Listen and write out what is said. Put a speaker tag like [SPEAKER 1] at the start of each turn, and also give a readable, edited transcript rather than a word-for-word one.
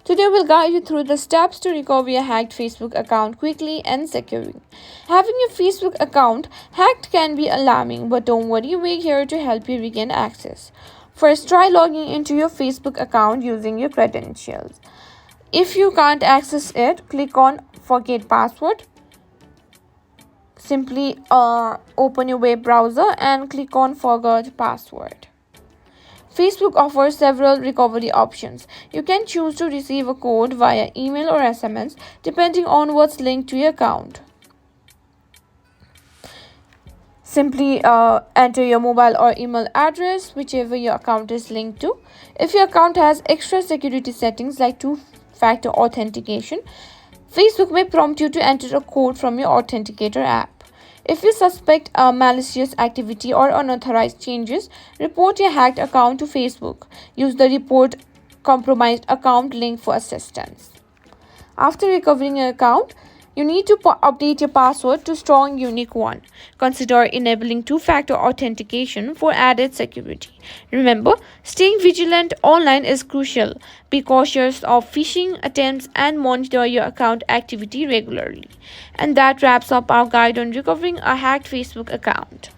[SPEAKER 1] Today we'll guide you through the steps to recover your hacked Facebook account quickly and securely. Having your Facebook account hacked can be alarming, but don't worry, we're here to help you regain access. First, try logging into your Facebook account using your credentials. If you can't access it, click on Forget Password. Simply open your web browser and click on Forgot Password. Facebook offers several recovery options. You can choose to receive a code via email or SMS depending on what's linked to your account. Simply enter your mobile or email address, whichever your account is linked to. If your account has extra security settings like two-factor authentication, Facebook may prompt you to enter a code from your Authenticator app. If you suspect malicious activity or unauthorized changes, report your hacked account to Facebook. Use the Report Compromised Account link for assistance. After recovering your account, you need to update your password to strong unique one. Consider enabling two-factor authentication for added security. Remember, staying vigilant online is crucial. Be cautious of phishing attempts and monitor your account activity regularly. And that wraps up our guide on recovering a hacked Facebook account.